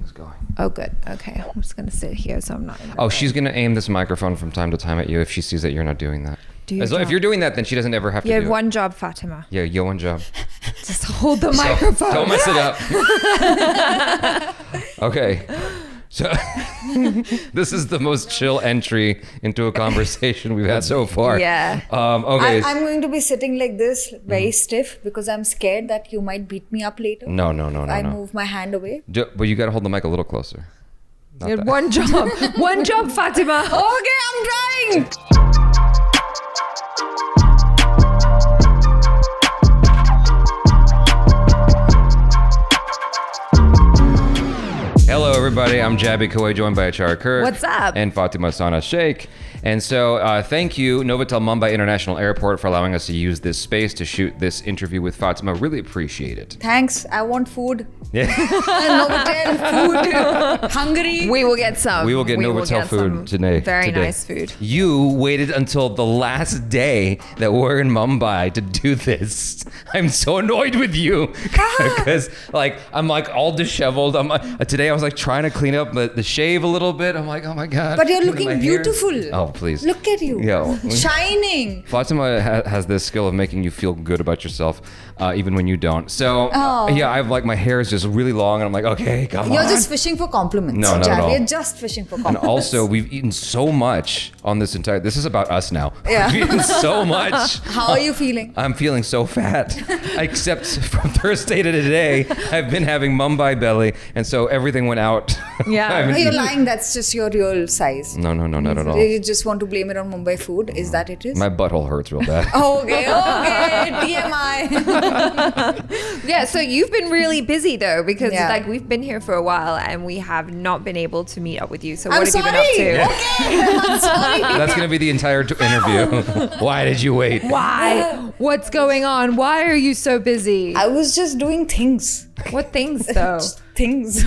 Everything's going. Oh, good. Okay. I'm just going to sit here so I'm not in the Oh, way. she's going to aim this microphone from time to time at you if she sees that you're not doing that. If you're doing that, then she doesn't ever have to You do have it. one job, Fatima. Yeah, you have one job. Just hold the microphone. Don't mess it up. Okay. So this is the most chill entry into a conversation we've had so far. Yeah. Okay. I'm going to be sitting like this, very stiff, because I'm scared that you might beat me up later. No. I move my hand away. But you got to hold the mic a little closer. You had one job. One job, Fatima. Okay, I'm trying. Hello, everybody. I'm Jaby Kawai, joined by Achara Kirk. What's up? And Fatima Sana Shaikh. And so thank you, Novotel Mumbai International Airport, for allowing us to use this space to shoot this interview with Fatima. Really appreciate it. Thanks. I want food. Yeah. Novotel, food. Hungry. We will get some. We will get Novotel some food today. Very nice food. You waited until the last day that we're in Mumbai to do this. I'm so annoyed with you because I'm all disheveled. Today I was trying to clean up the shave a little bit. I'm like, oh my God. But you're looking beautiful. Oh, please. Look at you. Yo. Shining. Fatima has this skill of making you feel good about yourself, even when you don't. So, yeah, I've my hair is just really long, and I'm like, okay, come on. You're just fishing for compliments. No, not at all. You're just fishing for And compliments. also, we've eaten so much on this entire... This is about us now. Yeah. We've eaten so much. How are you feeling? I'm feeling so fat. Except from Thursday to today, I've been having Mumbai belly, and so everything went out. Yeah. No, you're lying. That's just your real size. No, not at all. You just want to blame it on Mumbai food. Is that it is? My butthole hurts real bad. Okay, TMI. Yeah, so you've been really busy though, because Yeah. we've been here for a while and we have not been able to meet up with you. So I'm what have sorry. you been up to? Okay, I'm sorry. That's going to be the entire interview. Why did you wait? Why? What's going on? Why are you so busy? I was just doing things. What things though? Things.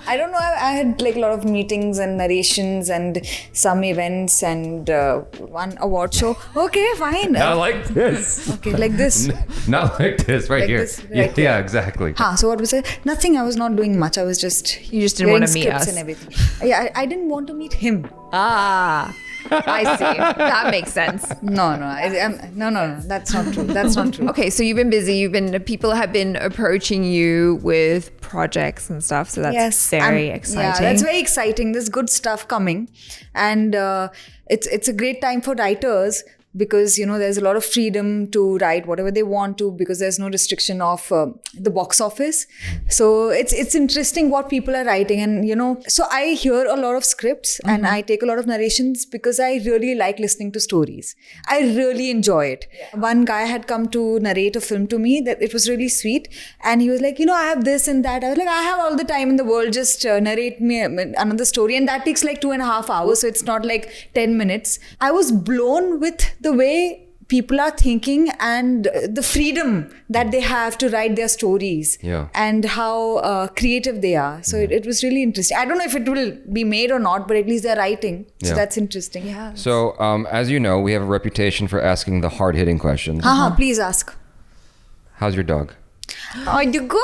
I don't know. I had a lot of meetings and narrations and some events and one award show. Okay, fine. Not like this. Okay, like this. Not like this, right Like here. this, right Yeah, exactly. So what was it? Nothing. I was not doing much. I was just You just didn't want to getting meet scripts us. and everything. Yeah, I didn't want to meet him. Ah, I see. That makes sense. No. No. That's not true. That's not true. Okay, so you've been busy. People have been approaching you with projects and stuff. So that's very exciting. Yeah, that's very exciting. There's good stuff coming, and it's a great time for writers. Because there's a lot of freedom to write whatever they want to, because there's no restriction of the box office. So it's interesting what people are writing, and so I hear a lot of scripts and I take a lot of narrations because I really like listening to stories. I really enjoy it. Yeah. One guy had come to narrate a film to me that it was really sweet, and he was like, I have this and that. I was like, I have all the time in the world, just narrate me another story, and that takes 2.5 hours, so it's not 10 minutes. I was blown with the way people are thinking and the freedom that they have to write their stories, and how creative they are. So it was really interesting. I don't know if it will be made or not, but at least they're writing. So that's interesting. Yeah. So as you know, we have a reputation for asking the hard-hitting questions. Please ask. How's your dog? Oh, you go!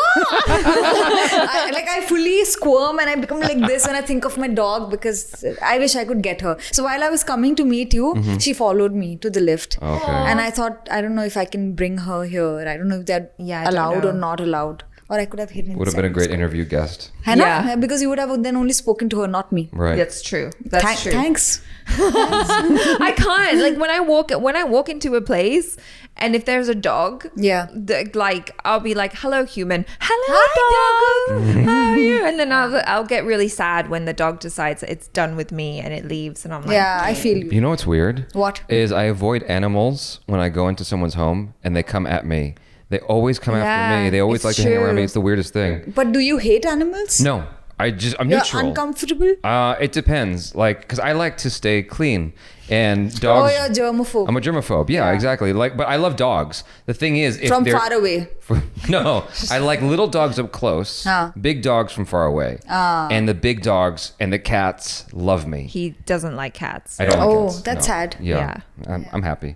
I fully squirm and I become like this when I think of my dog, because I wish I could get her. So while I was coming to meet you, she followed me to the lift. Okay. And I thought, I don't know if I can bring her here. I don't know if they're allowed or not allowed. Or I could have hidden. Would have been a great interview guest. Yeah. Because you would have then only spoken to her, not me. Right. That's true. That's true. Thanks. I can't. When I walk into a place, and if there's a dog, I'll be like, "Hello, human. Hello, dog. How are you?" And then I'll get really sad when the dog decides that it's done with me and it leaves, and I'm like, I feel you. You know what's weird? What? Is I avoid animals when I go into someone's home and they come at me. They always come after me. They always like to hang around me. It's the weirdest thing. But do you hate animals? No. I'm neutral. You're uncomfortable? It depends. Because I like to stay clean. And dogs. Oh, you're germaphobe. I'm a germaphobe. Yeah, exactly. Like, but I love dogs. The thing is, if From they're- far away. No, I like little dogs up close, big dogs from far away, and the big dogs and the cats love me. He doesn't like cats. I don't like cats. That's No. sad. Yeah, I'm happy.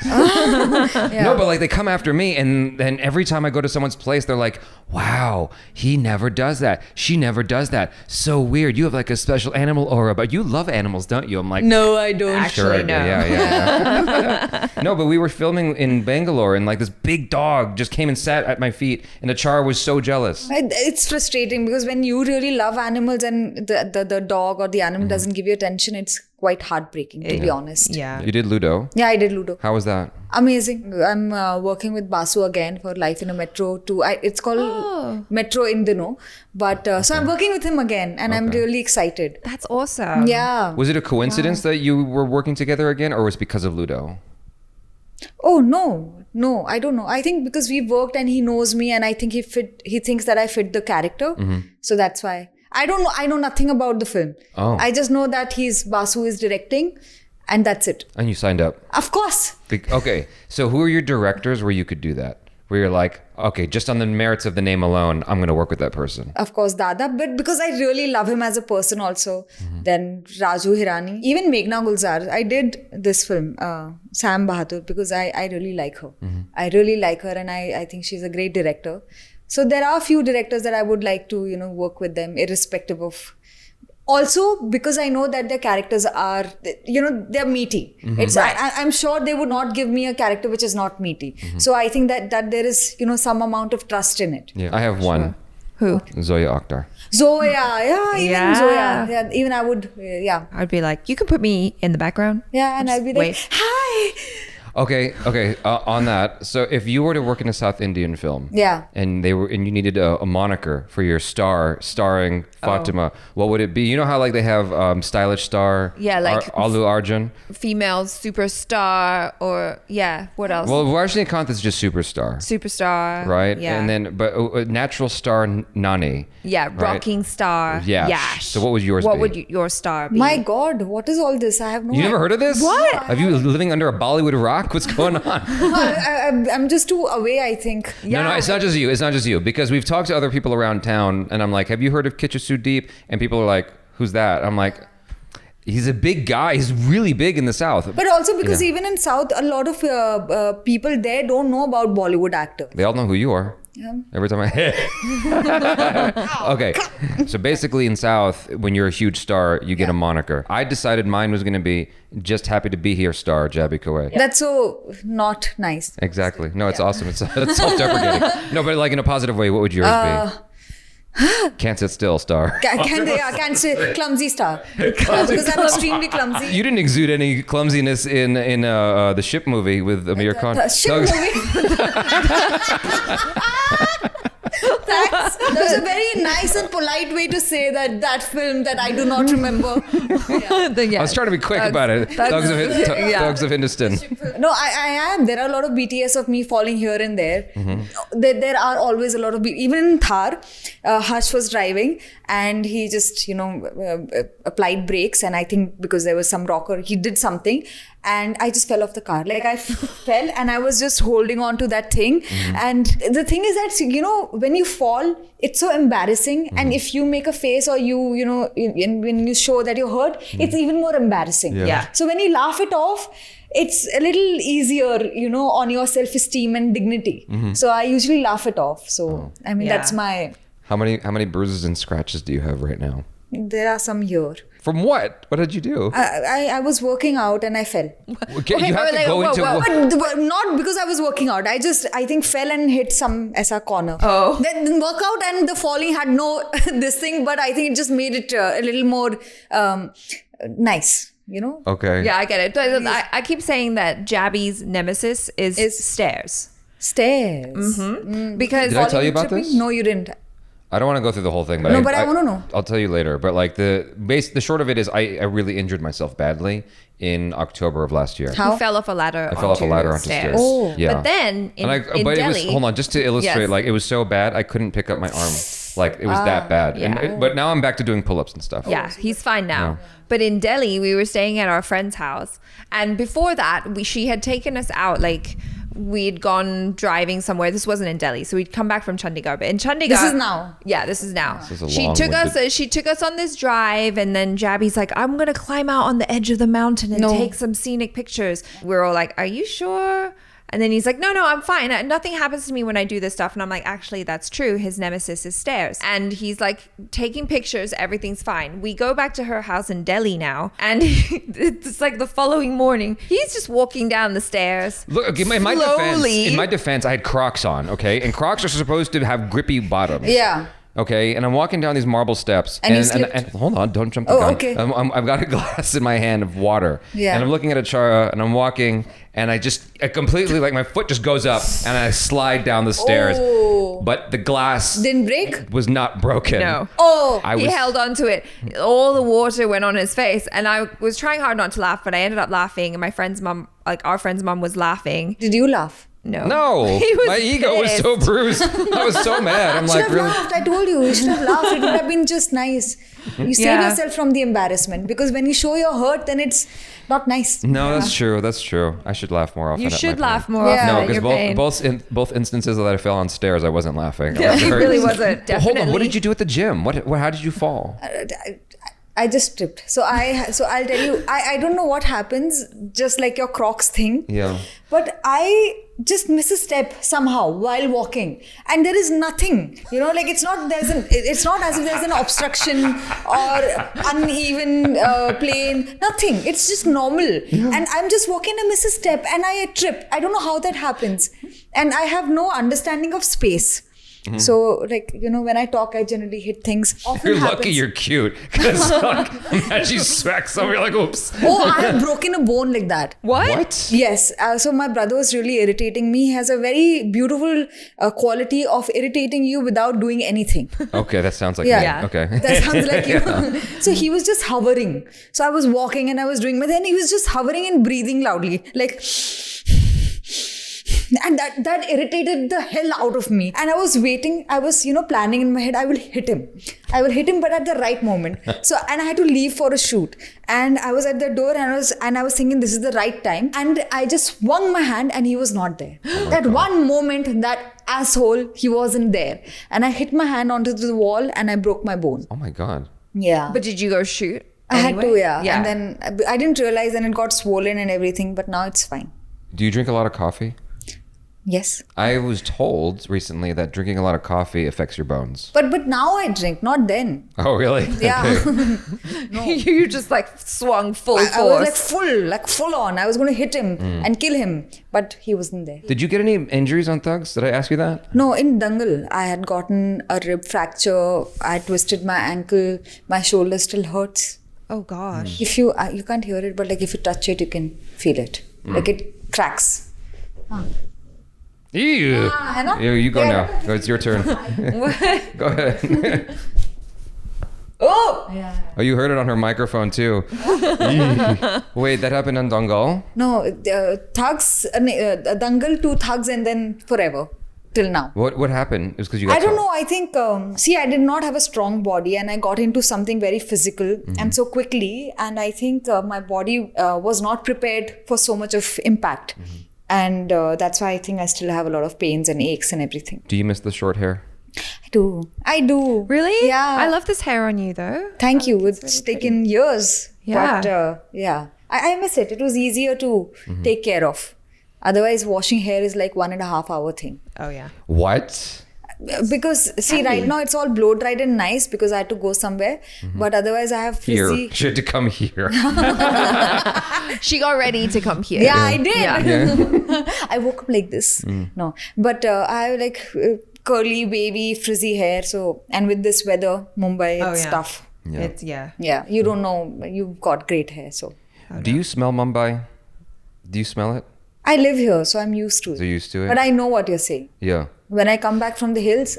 No, but like they come after me, and then every time I go to someone's place, they're like, "Wow, he never does that. She never does that. So weird. You have like a special animal aura, but you love animals, don't you?" I'm like, No, I don't. Sure, I do. no. Yeah. No, but we were filming in Bangalore, and like this big dog just came and sat at my feet, and the char was so jealous. It's frustrating because when you really love animals and the dog or the animal doesn't give you attention, it's quite heartbreaking, to be honest. Yeah. You did Ludo. Yeah, I did Ludo. How was that? Amazing. I'm working with Basu again for Life in a Metro 2. It's called Metro in Dino. But so I'm working with him again and I'm really excited. That's awesome. Yeah. Was it a coincidence that you were working together again, or was it because of Ludo? Oh, no, I don't know. I think because we worked and he knows me and I think he thinks that I fit the character. So that's why. I don't know. I know nothing about the film. Oh. I just know that Basu is directing and that's it. And you signed up. Of course. Okay, so who are your directors where you could do that? Where you're like, okay, just on the merits of the name alone, I'm going to work with that person. Of course, Dada, but because I really love him as a person also. Then Raju Hirani, even Meghna Gulzar. I did this film, Sam Bahadur, because I really like her. I really like her and I think she's a great director. So there are a few directors that I would like to, work with them irrespective of... Also, because I know that their characters are, they're meaty. I'm sure they would not give me a character which is not meaty. So I think that there is, some amount of trust in it. Yeah, I have one. Who? Zoya Akhtar. Zoya, even Yeah. Zoya. Yeah, even I would, I'd be like, you can put me in the background. Yeah, and I'll be like, Wait. hi. Okay. On that, so if you were to work in a South Indian film, and you needed a moniker for your starring Fatima, what would it be? You know how like they have stylish star, like Allu Arjun, female superstar, or what else? Well, Rajnikanth is just superstar, right? Yeah. And then but natural star Nani, right? Rocking star. Yeah. Yash. So what would yours What be? would your star be? My God, what is all this? I have no You never heard of this? What? Have you living under a Bollywood rock? What's going on? I'm just too away, I think. No, it's not just you. It's not just you. Because we've talked to other people around town, and I'm like, have you heard of Kitcha Deep? And people are like, who's that? I'm like, he's a big guy. He's really big in the South. But also because even in South, a lot of people there don't know about Bollywood actors. They all know who you are. Yeah. Every time Okay. So basically in South, when you're a huge star, you get a moniker. I decided mine was going to be just happy to be here star, Jaby Kawai. That's so not nice. Exactly. No, it's awesome. It's self-deprecating. No, but like in a positive way, what would yours be? Can't sit still star. Can't say clumsy star. Because I'm extremely clumsy. You didn't exude any clumsiness in the Ship movie with Aamir Khan. Ship movie? Thanks. That was a very nice and polite way to say that film that I do not remember. I was trying to be quick about it. Thugs of Hindustan. No, I am. There are a lot of BTS of me falling here and there. There are always a lot of... Even in Thar, Harsh was driving and he just, applied brakes, and I think because there was some rocker, he did something and I just fell off the car. Like I fell and I was just holding on to that thing. And the thing is that, when you fall, it's so embarrassing. And if you make a face or when you show that you're hurt, it's even more embarrassing. Yeah. So when you laugh it off, it's a little easier, on your self-esteem and dignity. So I usually laugh it off. So, that's my... How many bruises and scratches do you have right now? There are some here. From what? What did you do? I was working out and I fell. Okay, you have to go into... But not because I was working out. I think fell and hit some aisa corner. Oh. Then workout and the falling had no this thing, but I think it just made it a little more nice. Okay. Yeah, I get it. I keep saying that Jaby's nemesis is stairs. Stairs. Because Did I tell you about this? No, you didn't. I don't want to go through the whole thing, but I want to know. I'll tell you later. But like the short of it is, I really injured myself badly in October of last year. How? You fell off a ladder. I fell off a ladder onto stairs. Oh. Yeah. But then in But Delhi, it was, hold on, just to illustrate, Yes. like it was so bad I couldn't pick up my arm Like it was that bad. Yeah. But now I'm back to doing pull-ups and stuff. Yeah, he's fine now. Yeah. But in Delhi, we were staying at our friend's house. And before that, she had taken us out. Like, we'd gone driving somewhere. This wasn't in Delhi. So we'd come back from Chandigarh. But in Chandigarh... This is now? Yeah, this is now. This is She took us on this drive. And then Jaby's like, I'm going to climb out on the edge of the mountain and take some scenic pictures. We're all like, are you sure? And then he's like, no, I'm fine. Nothing happens to me when I do this stuff. And I'm like, actually, that's true. His nemesis is stairs. And he's like taking pictures. Everything's fine. We go back to her house in Delhi now. And it's like the following morning, he's just walking down the stairs. Look, in my defense, I had Crocs on, okay? And Crocs are supposed to have grippy bottoms. Yeah. Okay, and I'm walking down these marble steps, and hold on, don't jump the gun. Okay. I've got a glass in my hand of water, and I'm looking at a chara, and I'm walking, and I completely, like, my foot just goes up, and I slide down the stairs, but the glass didn't break. Was not broken. No. He held on to it. All the water went on his face, and I was trying hard not to laugh, but I ended up laughing, and my friend's mom, like our friend's mom, was laughing. Did you laugh? No, my ego was so bruised. I was so mad. I'm like, really? Laughed. I told you should have laughed. It would have been just nice. You save yourself from the embarrassment, because when you show you're hurt, then it's not nice. No, that's true. That's true. I should laugh more often. You should laugh more often. No, because both instances that I fell on stairs, I wasn't laughing. It really wasn't. Definitely. Hold on. What did you do at the gym? How did you fall? I just tripped. So I'll tell you. I don't know what happens. Just like your Crocs thing. Yeah. But I just miss a step somehow while walking, and there is nothing. Like it's not as if there's an obstruction or uneven plane. Nothing. It's just normal. Yeah. And I'm just walking and miss a step, and I trip. I don't know how that happens, and I have no understanding of space. Mm-hmm. So, when I talk, I generally hit things. You're lucky you're cute. Because imagine she smacks something, you're like, oops. I have broken a bone like that. What? Yes. So my brother was really irritating me. He has a very beautiful quality of irritating you without doing anything. Okay, that sounds like me. Okay. That sounds like you. So he was just hovering. So I was walking and I was doing, but then he was just hovering and breathing loudly. And that irritated the hell out of me. And I was waiting. I was, planning in my head, I will hit him, but at the right moment. And I had to leave for a shoot. And I was at the door and I was thinking this is the right time. And I just swung my hand and he was not there. One moment, that asshole, he wasn't there. And I hit my hand onto the wall and I broke my bone. Oh my God. Yeah. But did you go shoot? I had to, yeah. And then I didn't realize, and it got swollen and everything, but now it's fine. Do you drink a lot of coffee? Yes. I was told recently that drinking a lot of coffee affects your bones. But now I drink, not then. Oh, really? Yeah. Okay. No. You just swung full force. I was full on. I was going to hit him and kill him, but he wasn't there. Did you get any injuries on Thugs? Did I ask you that? No, in Dangal, I had gotten a rib fracture. I twisted my ankle. My shoulder still hurts. Oh gosh. If you can't hear it, but if you touch it, you can feel it. It cracks. Ew. You go now. It's your turn. Go ahead. Oh, you heard it on her microphone too. Wait, that happened on Dangal? No, Thugs, Dangal to Thugs and then forever. Till now. What happened? It was because you got I don't know. I think, I did not have a strong body and I got into something very physical and so quickly. And I think my body was not prepared for so much of impact. And that's why I think I still have a lot of pains and aches and everything. Do you miss the short hair? I do. Really? Yeah. I love this hair on you though. Thank you. It's taken years. Yeah. But I miss it. It was easier to take care of. Otherwise, washing hair is like 1.5 hour thing. Oh yeah. What? Because right now it's all blow dried and nice because I had to go somewhere. But otherwise I have frizzy. Here. She had to come here. She got ready to come here. Yeah, I did. Yeah. I woke up like this. No. But I have curly, wavy, frizzy hair. So, and with this weather, Mumbai, it's tough. Yeah. It's Yeah. You don't know. You've got great hair. So. Do you smell Mumbai? Do you smell it? I live here, so I'm used to it. So you're used to it? But I know what you're saying. Yeah. When I come back from the hills,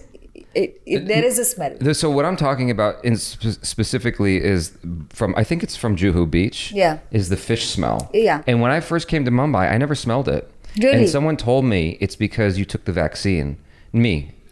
there is a smell. So what I'm talking about specifically is I think it's from Juhu Beach. Yeah. Is the fish smell. Yeah. And when I first came to Mumbai, I never smelled it. Really? And someone told me it's because you took the vaccine.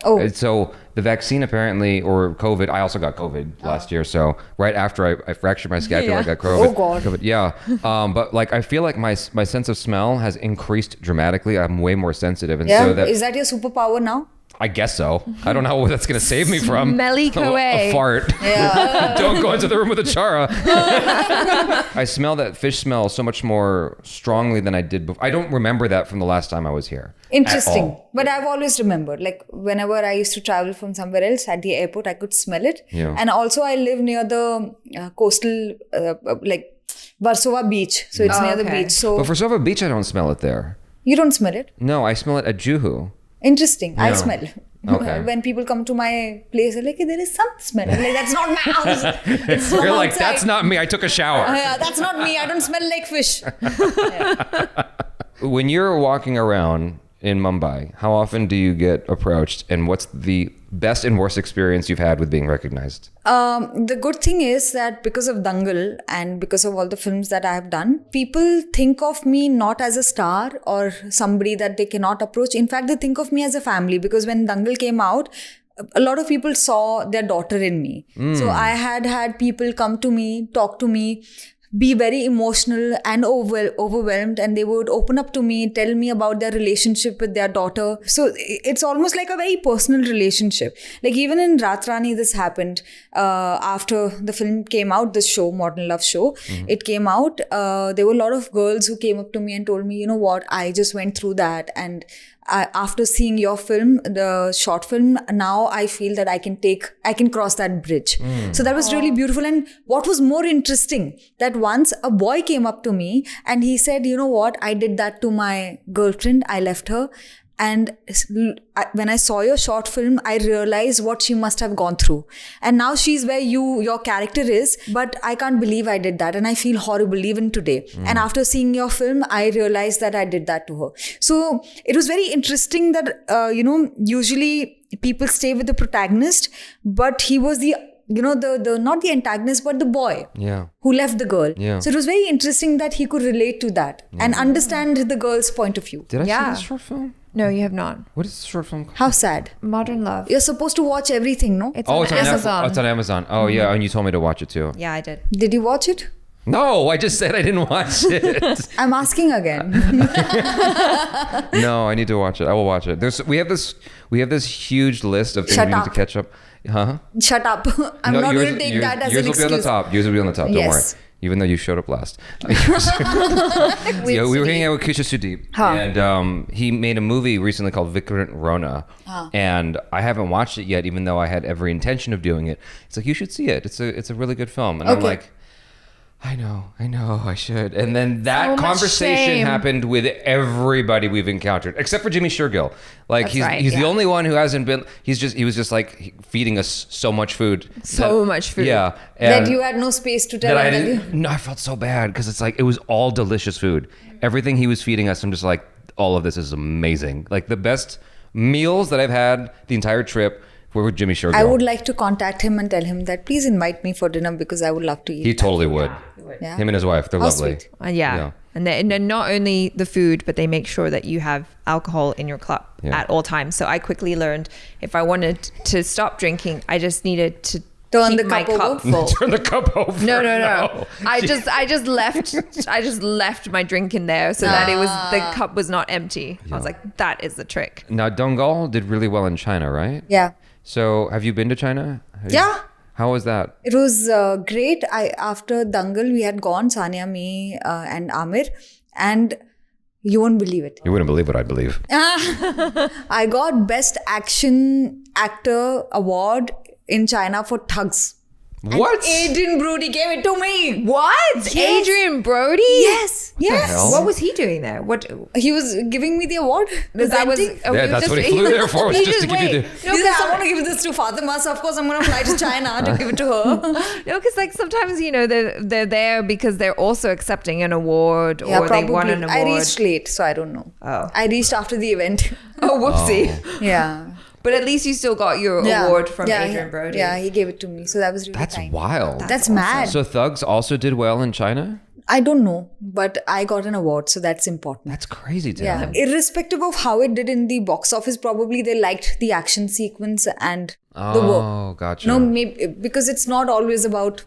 Oh. And so the vaccine apparently, or COVID, I also got COVID last year. So right after I fractured my scapula, I got COVID. Oh, God. COVID, yeah. But like, I feel like my sense of smell has increased dramatically. I'm way more sensitive. And so Is that your superpower now? I guess so. I don't know what that's going to save me from. Smelly A fart. Yeah. Don't go into the room with a chara. I smell that fish smell so much more strongly than I did before. I don't remember that from the last time I was here. Interesting. But I've always remembered, like whenever I used to travel from somewhere else at the airport, I could smell it. Yeah. And also I live near the coastal, like Warsaw Beach. So it's near the beach. So But for Sova Beach, I don't smell it there. you don't smell it? No, I smell it at Juhu. Interesting. I Yeah. smell. Okay. When people come to my place, they're like, there is some smell. I'm like, that's not my house. It's from You're like, outside. that's not me. I took a shower. Yeah, that's not me. I don't smell like fish. When you're walking around in Mumbai, how often do you get approached, and what's the best and worst experience you've had with being recognized? The good thing is that because of Dangal and because of all the films that I have done, people think of me not as a star or somebody that they cannot approach. In fact, they think of me as a family, because when Dangal came out, a lot of people saw their daughter in me. So I had people come to me, talk to me, be very emotional and overwhelmed, and they would open up to me, tell me about their relationship with their daughter. So it's almost like a very personal relationship. Like even in Ratrani, this happened after the film came out, this show, Modern Love Show, it came out. There were a lot of girls who came up to me and told me, you know what, I just went through that, and after seeing your film, the short film, now I feel that I can cross that bridge. So that was really beautiful. And what was more interesting, that once a boy came up to me and he said, you know what, I did that to my girlfriend, I left her. And when I saw your short film, I realized what she must have gone through. And now she's where your character is, but I can't believe I did that. And I feel horrible even today. And after seeing your film, I realized that I did that to her. So it was very interesting that, usually people stay with the protagonist, but he was the not the antagonist, but the boy who left the girl. Yeah. So it was very interesting that he could relate to that and understand the girl's point of view. Did I see this short film? No, you have not. What is this short film called? How sad. Modern Love. You're supposed to watch everything, no? It's Oh, on it's on Amazon. Netflix. It's on Amazon. Oh, yeah, and you told me to watch it too. Yeah, I did. Did you watch it? No, I just said I didn't watch it. I'm asking again. No, I need to watch it. I will watch it. We have this huge list of things Shut we need up. to catch up. Huh? Shut up. I'm not going to take that as yours an will be on the excuse. top. Yours will be on the top. Don't worry. Yes. Even though you showed up last. Yeah, we were hanging out with Kisha Sudeep, and he made a movie recently called Vikrant Rona, and I haven't watched it yet, even though I had every intention of doing it. It's like, you should see it. It's a really good film, and I'm like, I know, I should. And then that conversation happened with everybody we've encountered, except for Jimmy Shergill. Like he's the only one who hasn't been. He was just like feeding us so much food. Much food. Yeah, that you had no space to tell him. No, I felt so bad because it's like it was all delicious food. Everything he was feeding us, I'm just like, all of this is amazing. Like the best meals that I've had the entire trip were with Jimmy Shergill. I would like to contact him and tell him that please invite me for dinner because I would love to eat. He totally would. Yeah. Him and his wife, they're How lovely. sweet. Yeah. And then not only the food, but they make sure that you have alcohol in your cup at all times. So I quickly learned if I wanted to stop drinking, I just needed to Turn keep the my cup cup over? full. Turn the cup over. No. I just left my drink in there so that the cup was not empty. I was like, that is the trick. Now, Dangal did really well in China, right? Yeah. So have you been to China? Yeah. How was that? It was great. After Dangal, we had gone, Sania, me, and Aamir, and you won't believe it. You wouldn't believe what I believe. I got Best Action Actor Award in China for Thugs. What? Adrian Brody gave it to me. What? Yes. Adrian Brody? Yes. hell? What was he doing there? What? He was giving me the award. That was. presenting. Yeah, that's what he flew there for, was he just to give you wait. the- He said, I want to give this to Fatima, so of course I'm going to fly to China to give it to her. No, because like sometimes they're there because they're also accepting an award or they won an award. I reached late, so I don't know. Oh. I reached after the event. Oh, whoopsie! Yeah. But at least you still got your award from Adrian yeah. Brody. Yeah, he gave it to me, so that was really That's kind. wild. That's mad. So Thugs also did well in China? I don't know, but I got an award, so that's important. That's crazy, Dan. Yeah, irrespective of how it did in the box office, probably they liked the action sequence and the work. Oh, gotcha. No, maybe because it's not always about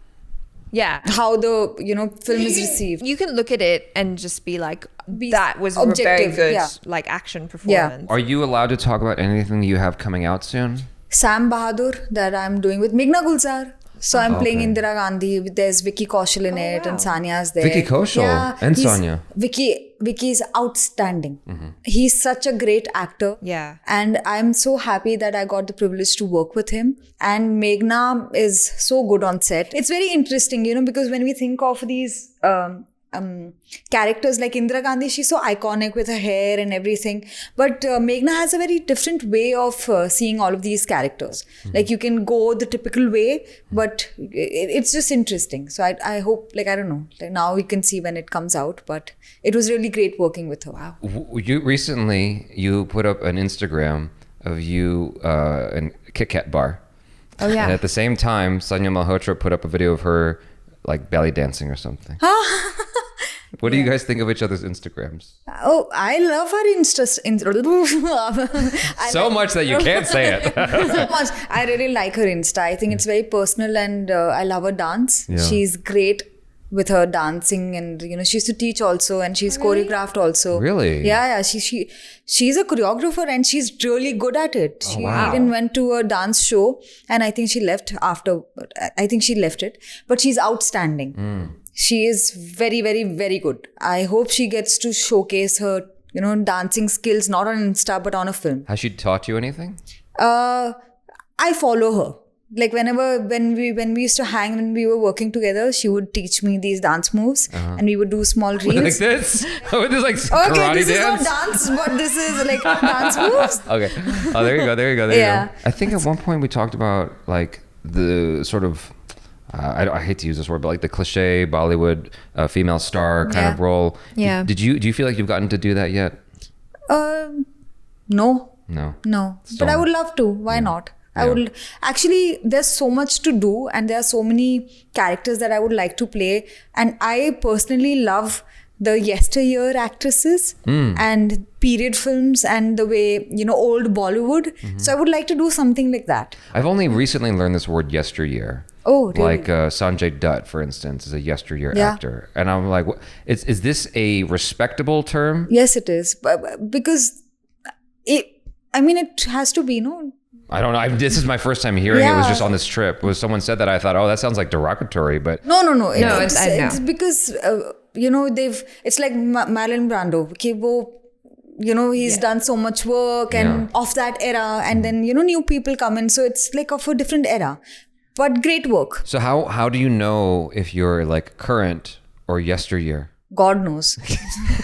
how the film is received. You can look at it and just be like, that was a objective, very good like action performance. Are you allowed to talk about anything you have coming out soon? Sam Bahadur that I'm doing with Meghna Gulzar. So I'm playing Indira Gandhi. There's Vicky Kaushal in it, and Sanya's there. Vicky Kaushal and Sanya. Vicky is outstanding. He's such a great actor. Yeah. And I'm so happy that I got the privilege to work with him. And Meghna is so good on set. It's very interesting, because when we think of these characters like Indira Gandhi, she's so iconic with her hair and everything. But Meghna has a very different way of seeing all of these characters. Like you can go the typical way, but it's just interesting. So I hope, I don't know, now we can see when it comes out. But it was really great working with her. Wow. You put up an Instagram of you in a Kit Kat bar. Oh yeah. And at the same time, Sanya Malhotra put up a video of her belly dancing or something. What do you guys think of each other's Instagrams? Oh, I love her So much that you can't say it. So much. I really like her Insta. I think it's very personal, and I love her dance. Yeah. She's great with her dancing, and she used to teach also, and she's choreographed also. Really? Yeah. She's a choreographer, and she's really good at it. She even went to a dance show, and I think she left after. I think she left it, but she's outstanding. She is very, very, very good. I hope she gets to showcase her, dancing skills, not on Insta, but on a film. Has she taught you anything? I follow her. Like when we used to hang, when we were working together, she would teach me these dance moves, and we would do small reels. Like this? Oh, this is karate okay, this dance? is not dance, but this is like dance moves. Okay. Oh, there you go. There you go. I think at one point we talked about the sort of, I hate to use this word, but the cliche Bollywood female star kind of role. Yeah. Do you feel like you've gotten to do that yet? No. No. But I would love to. Why not? I would actually, there's so much to do, and there are so many characters that I would like to play. And I personally love the yesteryear actresses and period films and the way, old Bollywood. So I would like to do something like that. I've only recently learned this word yesteryear. Oh, really? Like Sanjay Dutt, for instance, is a yesteryear actor. And I'm like, is this a respectable term? Yes, it is. Because it has to be, I don't know. This is my first time hearing it. Was just on this trip. Was someone said that, I thought, oh, that sounds like derogatory, but no. It's because it's like Marlon Brando. Okay, he's done so much work and of that era, and then new people come in, so it's like of a different era, but great work. So how do you know if you're current or yesteryear? God knows.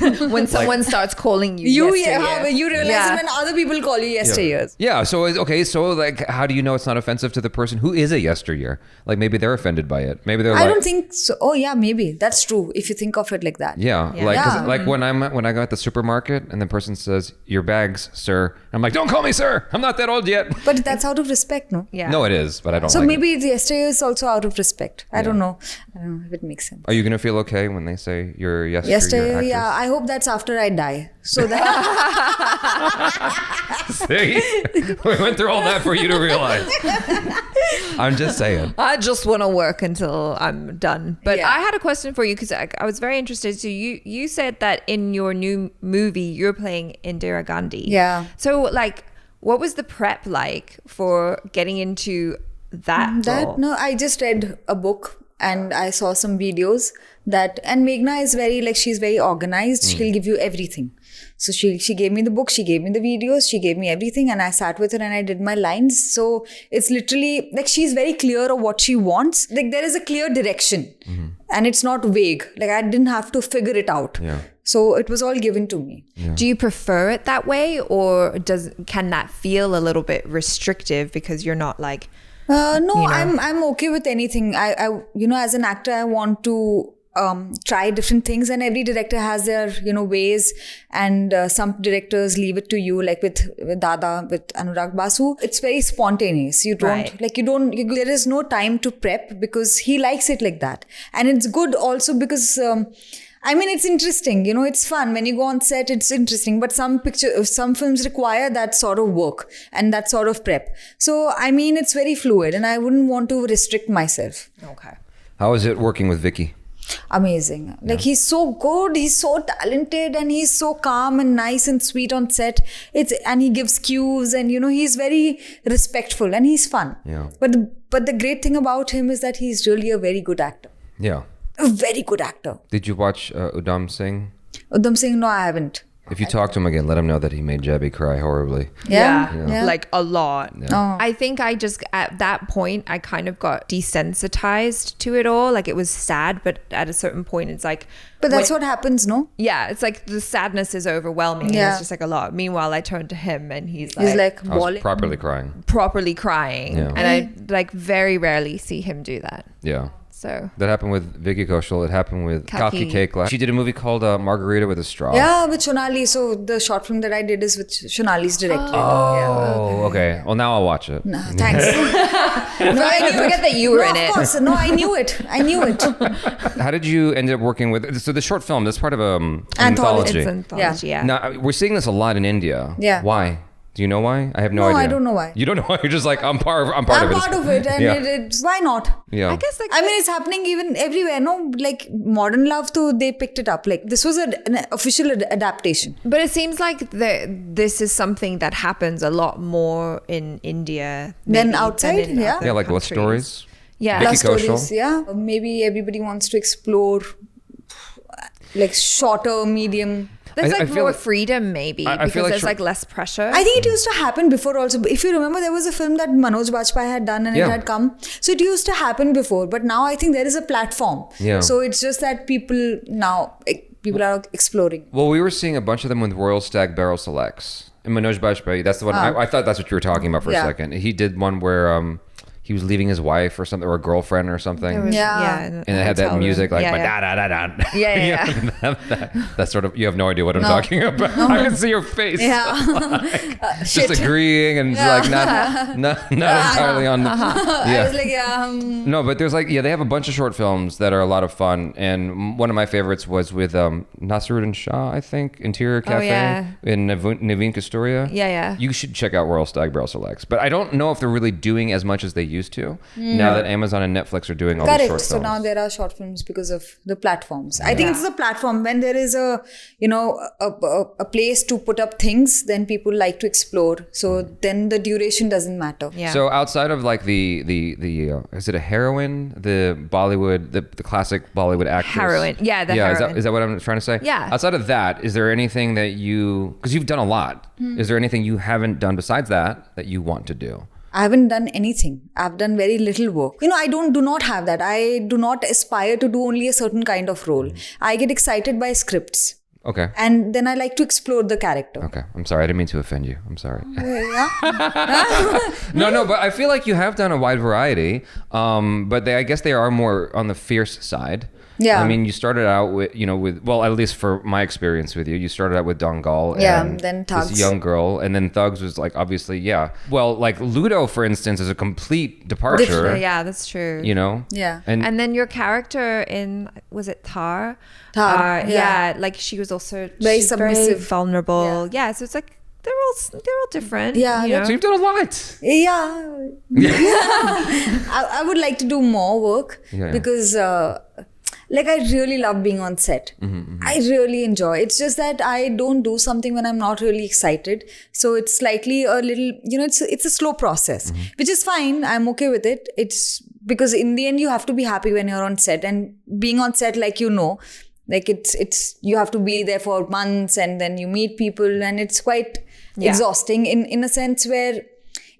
When someone starts calling you yesteryear. You realize it when other people call you yesteryears. Yeah. So, okay. So how do you know it's not offensive to the person who is a yesteryear? Maybe they're offended by it. Maybe they're I don't think so. Oh yeah, maybe. That's true. If you think of it like that. Yeah. When I go at the supermarket and the person says, "Your bags, sir." I'm like, "Don't call me sir. I'm not that old yet." But that's out of respect, no? Yeah. No, it is, but I don't So like maybe it. the yesteryear is also out of respect. I don't know if it makes sense. Are you going to feel okay when they say you're yesteryear Yesteryear, actress? yeah. I hope that's after I die. So that See? We went through all that for you to realize. I'm just saying. I just want to work until I'm done. But Yeah. I had a question for you because I was very interested. So you said that in your new movie, you're playing Indira Gandhi. Yeah. So what was the prep like for getting into that role? No, I just read a book and I saw some videos and Meghna is she's very organized. She'll give you everything. So she gave me the book, she gave me the videos, she gave me everything, and I sat with her and I did my lines. So it's literally she's very clear of what she wants. There is a clear direction and it's not vague. I didn't have to figure it out. Yeah. So it was all given to me. Yeah. Do you prefer it that way, or can that feel a little bit restrictive because you're not No, I'm okay with anything. I as an actor, I want to try different things, and every director has their ways, and some directors leave it to you, like with Dada, with Anurag Basu. It's very spontaneous. You don't there is no time to prep because he likes it like that, and it's good also because it's interesting, it's fun. When you go on set, it's interesting. But some films require that sort of work and that sort of prep. So, it's very fluid and I wouldn't want to restrict myself. Okay. How is it working with Vicky? Amazing. Like, he's so good, he's so talented, and he's so calm and nice and sweet on set. And he gives cues, and he's very respectful and he's fun. Yeah. But the great thing about him is that he's really a very good actor. Yeah. A very good actor. Did you watch Udham Singh? Udham Singh, no, I haven't. If you talk to him again, let him know that he made Jaby cry horribly. Yeah. Like a lot. Yeah. Oh. I think I just, at that point, I kind of got desensitized to it all. Like, it was sad, but at a certain point, it's like... But that's what happens, no? Yeah, it's like the sadness is overwhelming. Yeah. It's just like a lot. Meanwhile, I turned to him and he's I was bawling. properly crying. Properly crying. Yeah. And I like very rarely see him do that. Yeah. So that happened with Vicky Kaushal. It happened with Kalki Kekla. She did a movie called Margarita with a Straw. Yeah, with Shonali. So the short film that I did is with Shonali's directed. Oh, okay. Well, now I'll watch it. No, thanks. I forget that you were in it. Of course. No, I knew it. How did you end up working with... So the short film, that's part of an anthology. It's an anthology, yeah. Now, we're seeing this a lot in India. Yeah. Why? Do you know why? I have no idea. I don't know why. You don't know why? You're just like, I'm part of it. I'm part of it, and it's why not? Yeah. I guess it's happening even everywhere. No, like Modern Love too, they picked it up. Like, this was an official adaptation. But it seems like this is something that happens a lot more in India than outside. in other like love countries. stories. Yeah. Vicky Love stories. Kaushal. Yeah. Maybe everybody wants to explore like shorter, medium. There's I like feel more like- freedom maybe I because feel like there's short- like less pressure. I think it used to happen before also. If you remember, there was a film that Manoj Bajpayee had done and it had come. So it used to happen before. But now I think there is a platform. Yeah. So it's just that people are exploring. Well, we were seeing a bunch of them with Royal Stag Barrel Selects. And Manoj Bajpayee, that's the one. I thought that's what you were talking about for a second. He did one where he was leaving his wife or something, or a girlfriend or something. And it had that music like da da da da. Yeah. That sort of, you have no idea what I'm talking about. I can see your face. Yeah. Just agreeing and like not entirely on the. I was like, No, but there's like, they have a bunch of short films that are a lot of fun. And one of my favorites was with Nasiruddin Shah, I think, Interior Cafe in Naveen Kasturia. Yeah. You should check out Royal Stag Barrel Selects. But I don't know if they're really doing as much as they used to now that Amazon and Netflix are doing all these short films. So now there are short films because of the platforms. I think it's the platform. When there is a place to put up things, then people like to explore. So then the duration doesn't matter. Yeah. So outside of like the is it a heroine? The Bollywood, the classic Bollywood actress. Heroine. Yeah, the heroine. Is that what I'm trying to say? Yeah. Outside of that, is there anything that because you've done a lot, is there anything you haven't done besides that you want to do? I haven't done anything. I've done very little work. I do not have that. I do not aspire to do only a certain kind of role. I get excited by scripts. Okay. And then I like to explore the character. Okay. I'm sorry. I didn't mean to offend you. I'm sorry. Yeah. No, but I feel like you have done a wide variety. But I guess they are more on the fierce side. Yeah. I mean, you started out with, at least for my experience with you started out with Dangal. And then Thugs. This young girl. And then Thugs was like, obviously, Well, like Ludo, for instance, is a complete departure. Yeah, that's true. Yeah. And then your character in, was it Thar? Thar, like she was also very she's submissive. very vulnerable. Yeah, so it's like they're all different. Yeah. So you've done a lot. Yeah. I would like to do more work because I really love being on set. I really enjoy. It's just that I don't do something when I'm not really excited. So it's slightly a little, it's a slow process, which is fine. I'm okay with it. It's because in the end you have to be happy when you're on set, and being on set, like it's you have to be there for months, and then you meet people, and it's quite exhausting in a sense where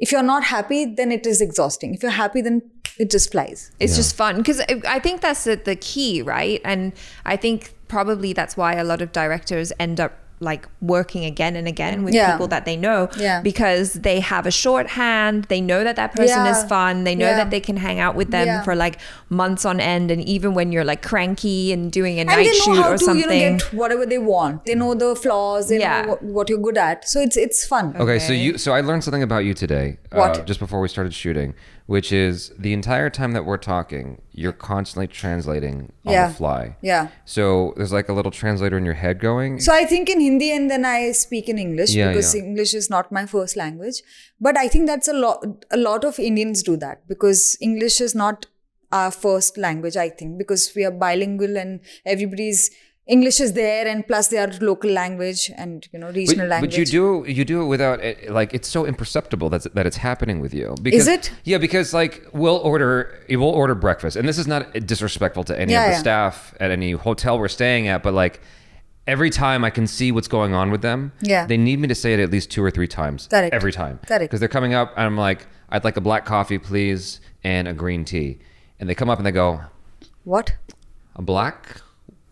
if you're not happy, then it is exhausting. If you're happy, then it just flies. It's just fun because I think that's the key, right? And I think probably that's why a lot of directors end up like working again and again with Yeah. people that they know Yeah. because they have a shorthand. They know that person is fun. They know that they can hang out with them for like months on end. And even when you're like cranky and doing a And night they know shoot how or to, something. get whatever they want. They know the flaws. They know what you're good at. So it's fun. Okay, so I learned something about you today. What? Just before we started shooting, which is the entire time that we're talking, you're constantly translating on the fly. Yeah. So there's like a little translator in your head going. So I think in Hindi and then I speak in English because English is not my first language. But I think that's a lot of Indians do that because English is not our first language, I think, because we are bilingual and everybody's English is there, and plus they are local language and regional language. But you do it without like it's so imperceptible that it's happening with you. Because, is it? Yeah, because like we'll order breakfast, and this is not disrespectful to any of the staff at any hotel we're staying at, but like every time I can see what's going on with them, they need me to say it at least 2 or 3 times. Correct. Every time. Correct. Because they're coming up, and I'm like, I'd like a black coffee, please, and a green tea, and they come up and they go, what? a black.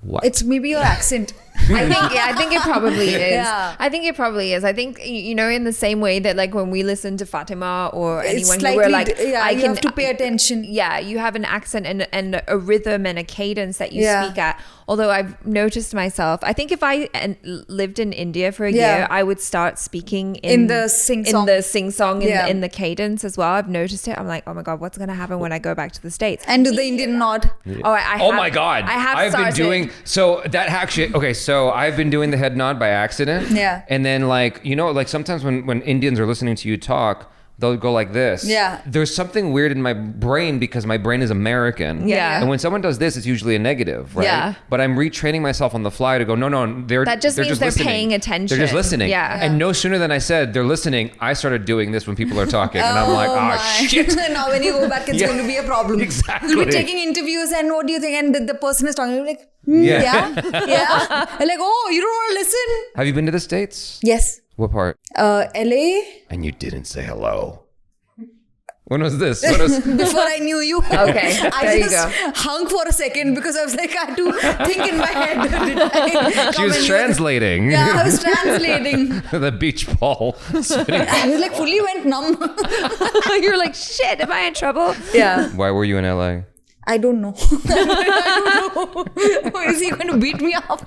What? It's maybe your accent. I think it probably is. Yeah. I think it probably is. I think, in the same way that like when we listen to Fatima or It's anyone who slightly, we're like, you have to pay attention. Yeah, you have an accent and a rhythm and a cadence that you speak at. Although I've noticed myself, I think if I lived in India for a year, I would start speaking in the sing-song. In the cadence as well. I've noticed it. I'm like, oh my God, what's going to happen when I go back to the States? And do the Indian nod? Oh, My God. I've been doing, so that actually, okay, so I've been doing the head nod by accident. Yeah. And then like, like sometimes when Indians are listening to you talk, they'll go like this. Yeah. There's something weird in my brain because my brain is American. Yeah. And when someone does this, it's usually a negative, right? Yeah. But I'm retraining myself on the fly to go, no, that just means they're listening. paying attention. They're just listening. Yeah. And no sooner than I said they're listening, I started doing this when people are talking. And I'm like, oh shit. Now when you go back, it's going to be a problem. Exactly. You'll be taking interviews and what do you think? And the person is talking, you're like, yeah. And like, oh, you don't want to listen? Have you been to the States? Yes. What part? LA. And you didn't say hello. When was this? Before I knew you. Okay, I there you just go. hung for a second because I was like, I had to think in my head. Did I She was translating. Yeah, I was translating. The beach ball. I was like fully went numb. You're like, shit, am I in trouble? Yeah. Why were you in LA? I don't know. I don't know. Is he going to beat me up?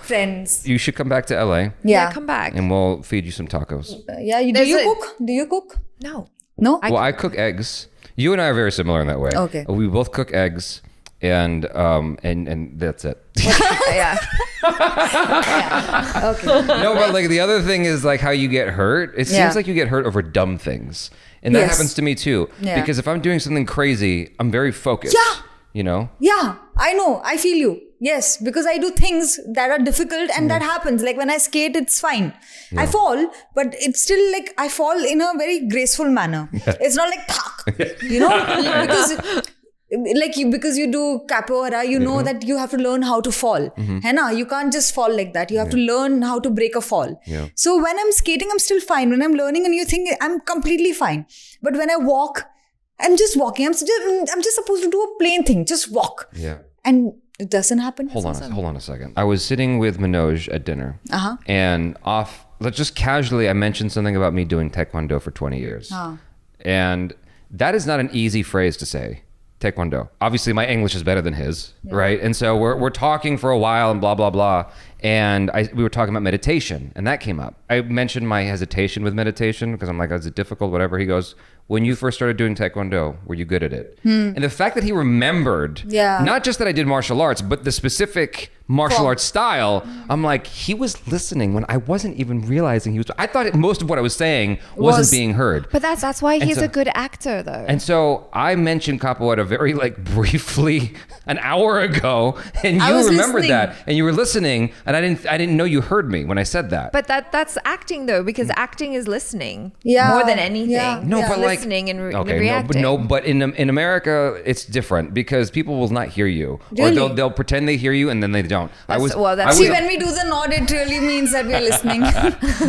Friends. You should come back to LA Yeah. Come back. and we'll feed you some tacos. Yeah. Do There's you a- cook? Do you cook? No. No? I cook eggs. You and I are very similar in that way. Okay. We both cook eggs and that's it. Yeah. Okay. No, but like the other thing is like how you get hurt. It Yeah. seems like you get hurt over dumb things. And that Yes. happens to me too. Yeah. Because if I'm doing something crazy, I'm very focused. Yeah. You know? Yeah, I know. I feel you. Yes, because I do things that are difficult and that happens. Like when I skate, it's fine. I fall, but it's still like I fall in a very graceful manner. It's not like thak, because you do capoeira, you know that you have to learn how to fall. Hai na? You can't just fall like that. You have to learn how to break a fall. Yeah. So when I'm skating, I'm still fine. When I'm learning, and you think I'm completely fine. But when I walk, I'm just walking. I'm just supposed to do a plain thing. Just walk. Yeah. And it doesn't happen. Hold on a second. I was sitting with Manoj at dinner. And just casually, I mentioned something about me doing Taekwondo for 20 years. And that is not an easy phrase to say. Taekwondo. Obviously, my English is better than his, right? And so we're talking for a while and blah, blah, blah. And we were talking about meditation, and that came up. I mentioned my hesitation with meditation because I'm like, is it difficult, whatever? He goes, when you first started doing Taekwondo, were you good at it? And the fact that he remembered, not just that I did martial arts, but the specific martial arts style, I'm like, he was listening when I wasn't even realizing he was. I thought most of what I was saying wasn't being heard. But that's why he's a good actor, though. And so I mentioned capoeira very briefly an hour ago, and you remembered that, and you were listening, and I didn't know you heard me when I said that. But that's acting, though, because acting is listening more than anything. Yeah. No, but like listening and okay, reacting. but in America it's different because people will not hear you, Really? or they'll pretend they hear you and then they don't. See, when we do the nod, it really means that we're listening.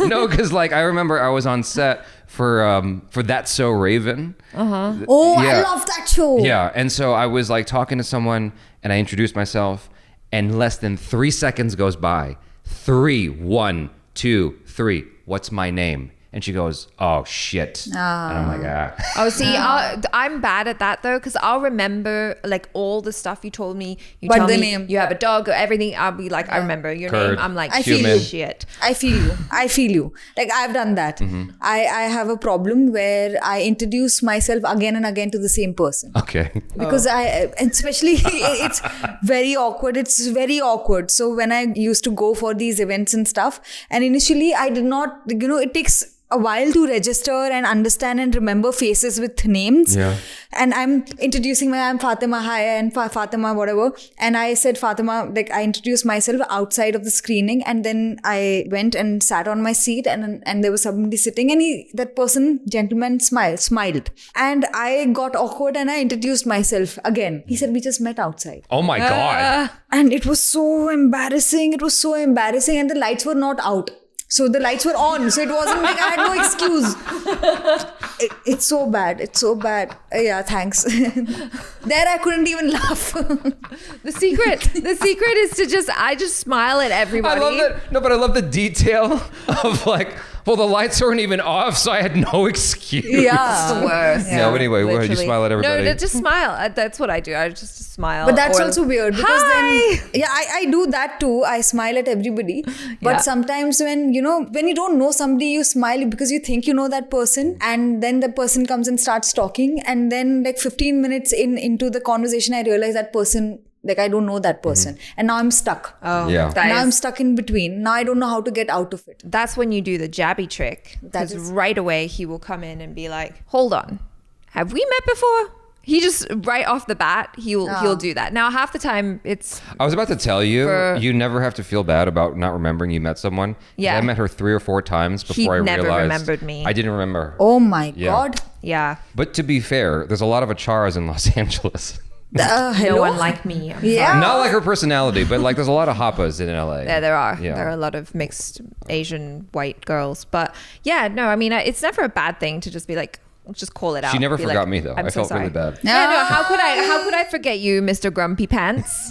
No, because like I remember I was on set for That's So Raven. Oh, Yeah. I love that show. Yeah, and so I was like talking to someone and I introduced myself, and less than 3 seconds goes by. 3, 1, 2, 3. What's my name? And she goes, oh, shit. And I'm like, Oh, see, I'm bad at that though, because I'll remember like all the stuff you told me. You But tell the me name. you have a dog or everything. I'll be like, I remember your Curd. name. I'm like, I feel Human. you. shit. I feel you. Like I've done that. I have a problem where I introduce myself again and again to the same person. okay. Because and especially it's very awkward. It's very awkward. So when I used to go for these events and stuff, and initially I did not, it takes a while to register and understand and remember faces with names. Yeah. And I'm I'm Fatima, hi, and Fatima, whatever. And I said Fatima, like I introduced myself outside of the screening, and then I went and sat on my seat, and there was somebody sitting, and gentleman smiled. And I got awkward and I introduced myself again. He said, we just met outside. Oh my God. And it was so embarrassing. And the lights were not out. So the lights were on. So it wasn't like I had no excuse. It's so bad. Yeah, thanks. There I couldn't even laugh. The secret is to I just smile at everybody. I love that. No, but I love the detail of like, well, the lights weren't even off, so I had no excuse. Yeah. It's the worst. No, but anyway, what, you Literally. smile at everybody? No, just smile. That's what I do. I just smile. But that's or, also weird because Hi! then, I do that too. I smile at everybody. But Yeah. sometimes when you don't know somebody, you smile because you think you know that person, and then the person comes and starts talking, and then like 15 minutes into the conversation, I realize that person, like I don't know that person, and now I'm stuck. Oh, Yeah. Now I'm stuck in between. Now I don't know how to get out of it. That's when you do the Jaby trick. Because right away he will come in and be like, hold on, have we met before? He just right off the bat, he'll do that. Now half the time it's I was about to tell you, you never have to feel bad about not remembering you met someone. 'Cause Yeah. I met her 3 or 4 times before I never realized. remembered me. I didn't remember her. Oh my Yeah. God. yeah. But to be fair, there's a lot of Acharas in Los Angeles. No Hello? one like me. I'm Yeah. sorry. Not like her personality, but like there's a lot of Happas in LA. Yeah, there are. Yeah. There are a lot of mixed Asian white girls. But yeah, no, I mean, it's never a bad thing to just be like, just call it out. She never Be forgot like, me though. I'm I so felt really sorry. bad. Yeah, no, how could I forget you, Mr. Grumpy Pants?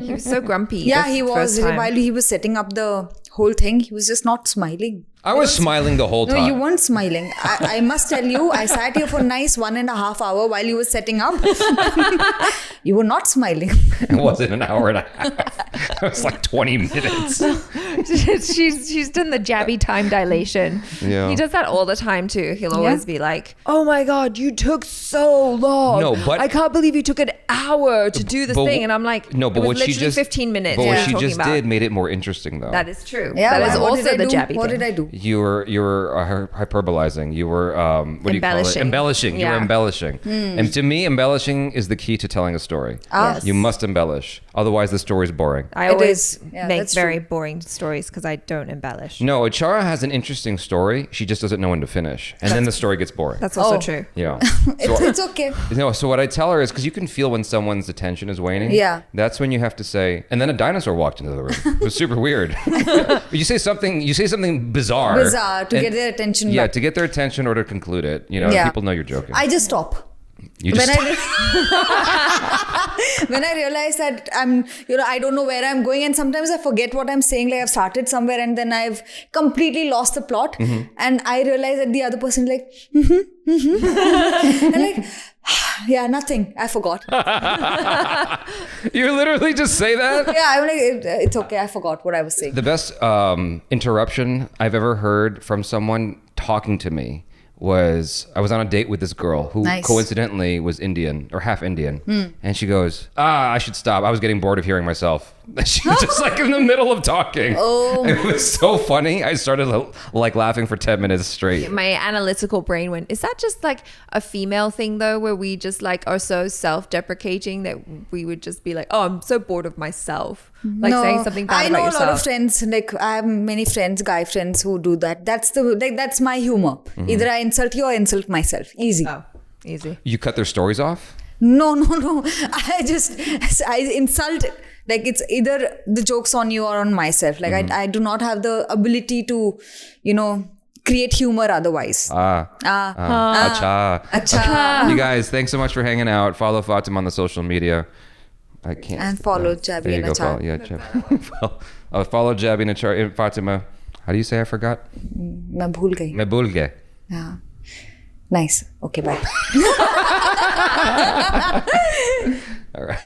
He was so grumpy. Yeah, the he was. first time. While he was setting up the whole thing, he was just not smiling. I was smiling the whole No, time. you weren't smiling. I must tell you, I sat here for a nice 1.5 hours while you were setting up. You were not smiling. It wasn't an hour and a half. It was like 20 minutes. she's done the Jaby time dilation. Yeah. He does that all the time too. He'll always be like, "Oh my God, you took so long. No, but- I can't believe you took an hour to do this But- thing." And I'm like, No, but it was what she literally just 15 minutes. But we what were she talking just about. did made it more interesting though. That is true. Yeah, that is what also did I the do? Jaby What thing. did I do? You were hyperbolizing. You were what do you call it? Embellishing. Embellishing. You were Yeah. embellishing. And to me, embellishing is the key to telling a story. Yes. You must embellish, otherwise the story is boring. I It always is. Yeah, make that's very true. boring stories because I don't embellish. No, Achara has an interesting story. She just doesn't know when to finish, and then the story gets boring. That's also Oh. true. Yeah. It's okay. No, so what I tell her is because you can feel when someone's attention is waning. Yeah. That's when you have to say, and then a dinosaur walked into the room. It was super weird. You say something bizarre. Bizarre to and- get their attention Yeah, back. to get their attention or to conclude it. You know, Yeah. people know you're joking. I just stop. You just When I realize that I don't know where I'm going, and sometimes I forget what I'm saying. Like I've started somewhere and then I've completely lost the plot, and I realize that the other person like, and like, yeah, nothing. I forgot. You literally just say that? Yeah, I'm like, it's okay. I forgot what I was saying. The best interruption I've ever heard from someone talking to me was I was on a date with this girl who Nice. coincidentally was Indian or half Indian. And she goes, I should stop. I was getting bored of hearing myself. She was just like in the middle of talking. Oh. It was so funny. I started like laughing for 10 minutes straight. My analytical brain went, is that just like a female thing though, where we just like are so self-deprecating that we would just be like, oh, I'm so bored of myself. Like saying something bad I about know yourself. a lot of friends. Like I have many friends, guy friends who do that. That's my humor. Either I insult you or insult myself. Easy. Oh, easy. You cut their stories off? No. I insult. Like it's either the joke's on you or on myself. Like I do not have the ability to, create humor otherwise. Acha. Acha. You guys, thanks so much for hanging out. Follow Fatima on the social media. I can't. And follow Jaby There you and go. Achar. Follow Jaby and Achar. Fatima, how do you say I forgot? मैं भूल गई. मैं भूल गया. Yeah. Nice. Okay, bye. All right.